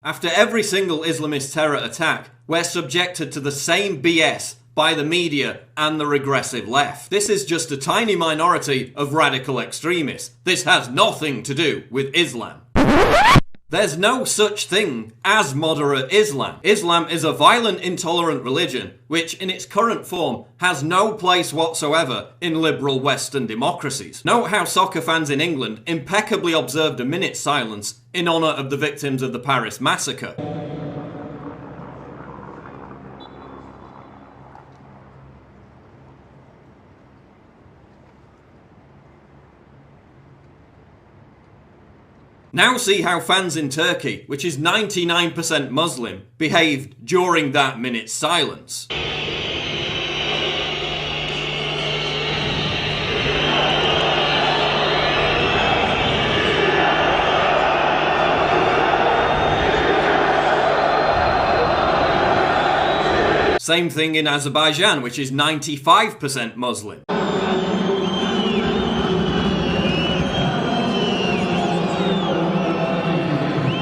After every single Islamist terror attack, we're subjected to the same BS by the media and the regressive left. This is just a tiny minority of radical extremists. This has nothing to do with Islam. There's no such thing as moderate Islam. Islam is a violent, intolerant religion which, in its current form, has no place whatsoever in liberal Western democracies. Note how soccer fans in England impeccably observed a minute's silence in honour of the victims of the Paris massacre. Now see how fans in Turkey, which is 99% Muslim, behaved during that minute's silence. Same thing in Azerbaijan, which is 95% Muslim.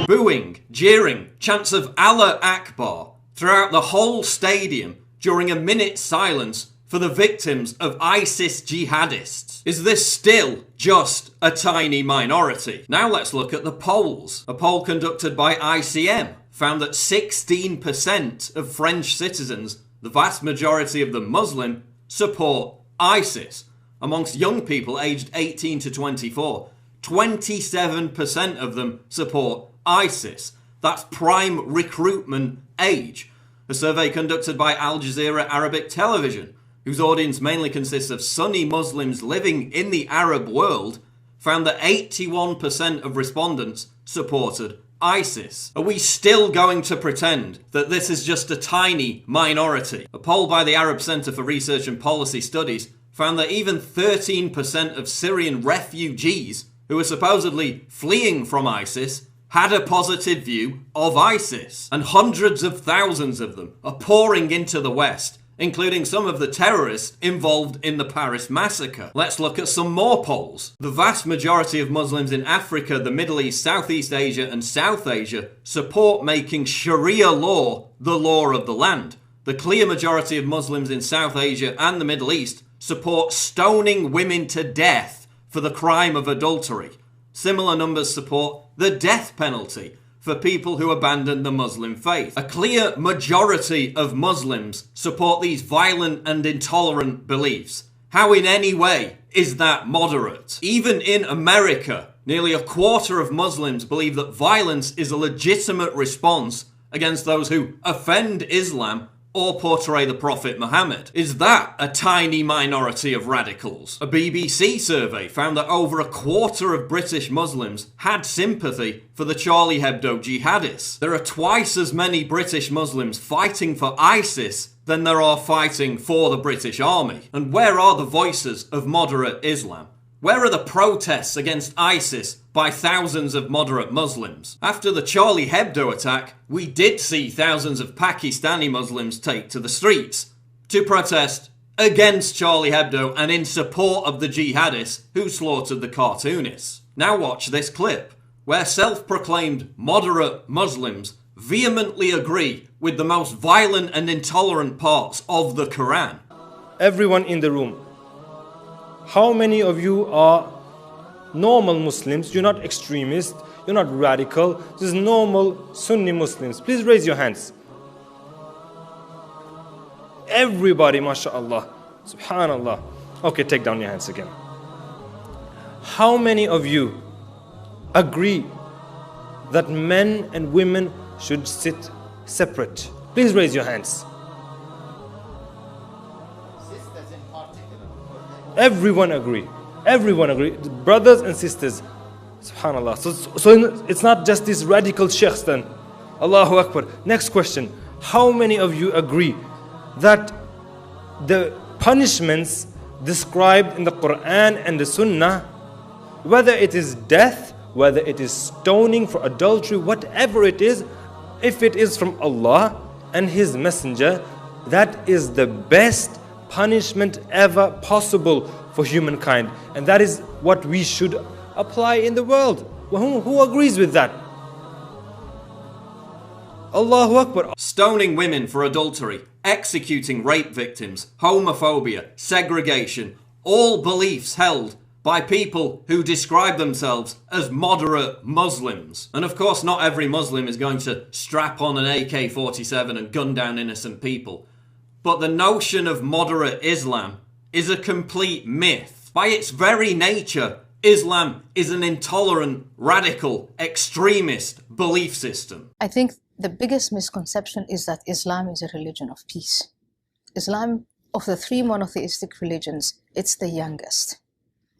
Booing, jeering, chants of Allah Akbar throughout the whole stadium during a minute's silence for the victims of ISIS jihadists. Is this still just a tiny minority? Now let's look at the polls. A poll conducted by ICM found that 16% of French citizens, the vast majority of them Muslim, support ISIS. Amongst young people aged 18 to 24, 27% of them support ISIS. That's prime recruitment age. A survey conducted by Al Jazeera Arabic Television, whose audience mainly consists of Sunni Muslims living in the Arab world, found that 81% of respondents supported ISIS. Are we still going to pretend that this is just a tiny minority? A poll by the Arab Center for Research and Policy Studies found that even 13% of Syrian refugees who were supposedly fleeing from ISIS had a positive view of ISIS. And hundreds of thousands of them are pouring into the West, including some of the terrorists involved in the Paris massacre. Let's look at some more polls. The vast majority of Muslims in Africa, the Middle East, Southeast Asia and South Asia support making Sharia law the law of the land. The clear majority of Muslims in South Asia and the Middle East support stoning women to death for the crime of adultery. Similar numbers support the death penalty for people who abandon the Muslim faith. A clear majority of Muslims support these violent and intolerant beliefs. How in any way is that moderate? Even in America, nearly a quarter of Muslims believe that violence is a legitimate response against those who offend Islam or portray the Prophet Muhammad. Is that a tiny minority of radicals? A BBC survey found that over a quarter of British Muslims had sympathy for the Charlie Hebdo jihadists. There are twice as many British Muslims fighting for ISIS than there are fighting for the British Army. And where are the voices of moderate Islam? Where are the protests against ISIS by thousands of moderate Muslims? After the Charlie Hebdo attack, we did see thousands of Pakistani Muslims take to the streets to protest against Charlie Hebdo and in support of the jihadists who slaughtered the cartoonists. Now watch this clip, where self-proclaimed moderate Muslims vehemently agree with the most violent and intolerant parts of the Quran. Everyone in the room, how many of you are normal Muslims? You're not extremists, you're not radical, this is normal Sunni Muslims. Please raise your hands. Everybody, mashallah, subhanallah. Okay, take down your hands again. How many of you agree that men and women should sit separate? Please raise your hands. Everyone agree. Everyone agree. Brothers and sisters. Subhanallah. So it's not just these radical sheikhs then. Allahu Akbar. Next question. How many of you agree that the punishments described in the Quran and the Sunnah, whether it is death, whether it is stoning for adultery, whatever it is, if it is from Allah and His Messenger, that is the best punishment ever possible for humankind, and that is what we should apply in the world. Who agrees with that? Allahu Akbar. Stoning women for adultery, executing rape victims, homophobia, segregation, all beliefs held by people who describe themselves as moderate Muslims. And of course, not every Muslim is going to strap on an AK-47 and gun down innocent people. But the notion of moderate Islam is a complete myth. By its very nature, Islam is an intolerant, radical, extremist belief system. I think the biggest misconception is that Islam is a religion of peace. Islam, of the three monotheistic religions, it's the youngest.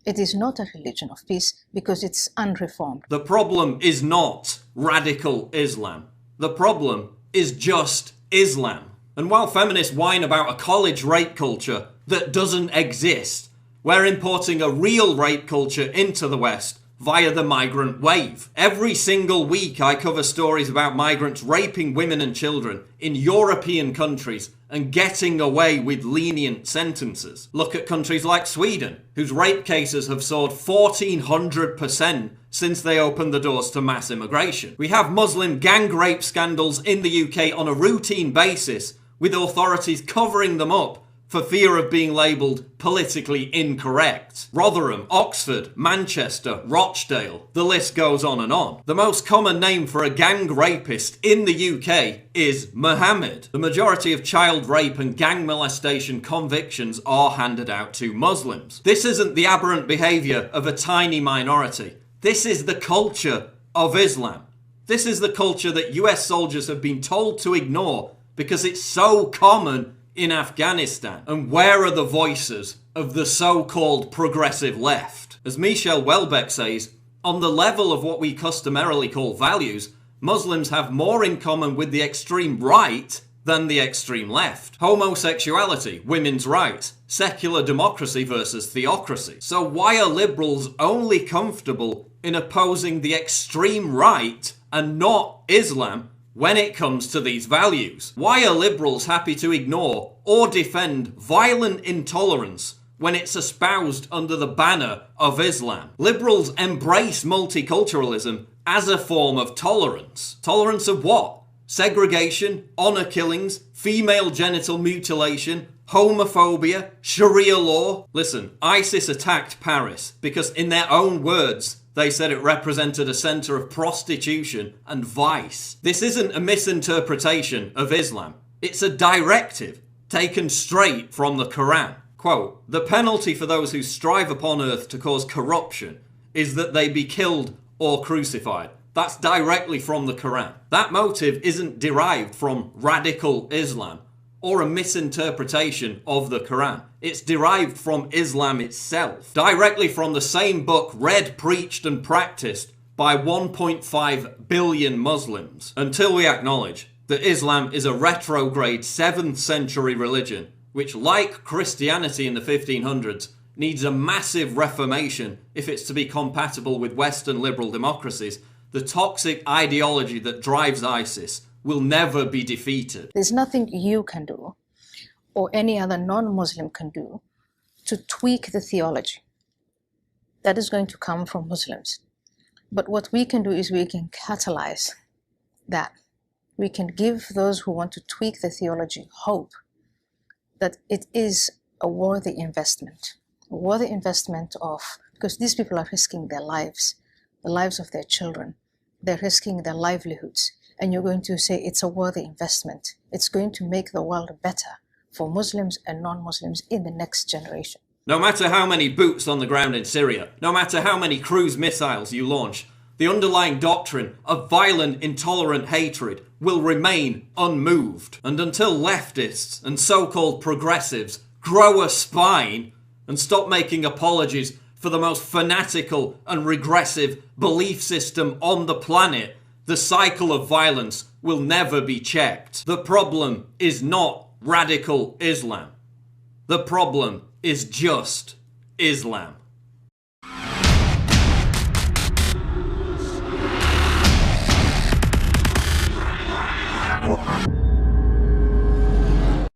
It is not a religion of peace because it's unreformed. The problem is not radical Islam. The problem is just Islam. And while feminists whine about a college rape culture that doesn't exist, we're importing a real rape culture into the West via the migrant wave. Every single week I cover stories about migrants raping women and children in European countries and getting away with lenient sentences. Look at countries like Sweden, whose rape cases have soared 1,400% since they opened the doors to mass immigration. We have Muslim gang rape scandals in the UK on a routine basis, with authorities covering them up for fear of being labelled politically incorrect. Rotherham, Oxford, Manchester, Rochdale, the list goes on and on. The most common name for a gang rapist in the UK is Mohammed. The majority of child rape and gang molestation convictions are handed out to Muslims. This isn't the aberrant behaviour of a tiny minority. This is the culture of Islam. This is the culture that US soldiers have been told to ignore because it's so common in Afghanistan. And where are the voices of the so-called progressive left? As Michel Houellebecq says, on the level of what we customarily call values, Muslims have more in common with the extreme right than the extreme left. Homosexuality, women's rights, secular democracy versus theocracy. So why are liberals only comfortable in opposing the extreme right and not Islam when it comes to these values? Why are liberals happy to ignore or defend violent intolerance when it's espoused under the banner of Islam? Liberals embrace multiculturalism as a form of tolerance. Tolerance of what? Segregation, honour killings, female genital mutilation, homophobia, Sharia law. Listen, ISIS attacked Paris because, in their own words, they said it represented a centre of prostitution and vice. This isn't a misinterpretation of Islam. It's a directive taken straight from the Quran. Quote, "The penalty for those who strive upon earth to cause corruption is that they be killed or crucified." That's directly from the Quran. That motive isn't derived from radical Islam or a misinterpretation of the Quran. It's derived from Islam itself, directly from the same book read, preached and practiced by 1.5 billion Muslims. Until we acknowledge that Islam is a retrograde 7th century religion, which, like Christianity in the 1500s, needs a massive reformation if it's to be compatible with Western liberal democracies, the toxic ideology that drives ISIS will never be defeated. There's nothing you can do or any other non-Muslim can do to tweak the theology. That is going to come from Muslims. But what we can do is we can catalyze that. We can give those who want to tweak the theology hope that it is a worthy investment. A worthy investment because these people are risking their lives, the lives of their children. They're risking their livelihoods. And you're going to say it's a worthy investment. It's going to make the world better for Muslims and non-Muslims in the next generation. No matter how many boots on the ground in Syria, no matter how many cruise missiles you launch, the underlying doctrine of violent, intolerant hatred will remain unmoved. And until leftists and so-called progressives grow a spine and stop making apologies for the most fanatical and regressive belief system on the planet, the cycle of violence will never be checked. The problem is not radical Islam. The problem is just Islam.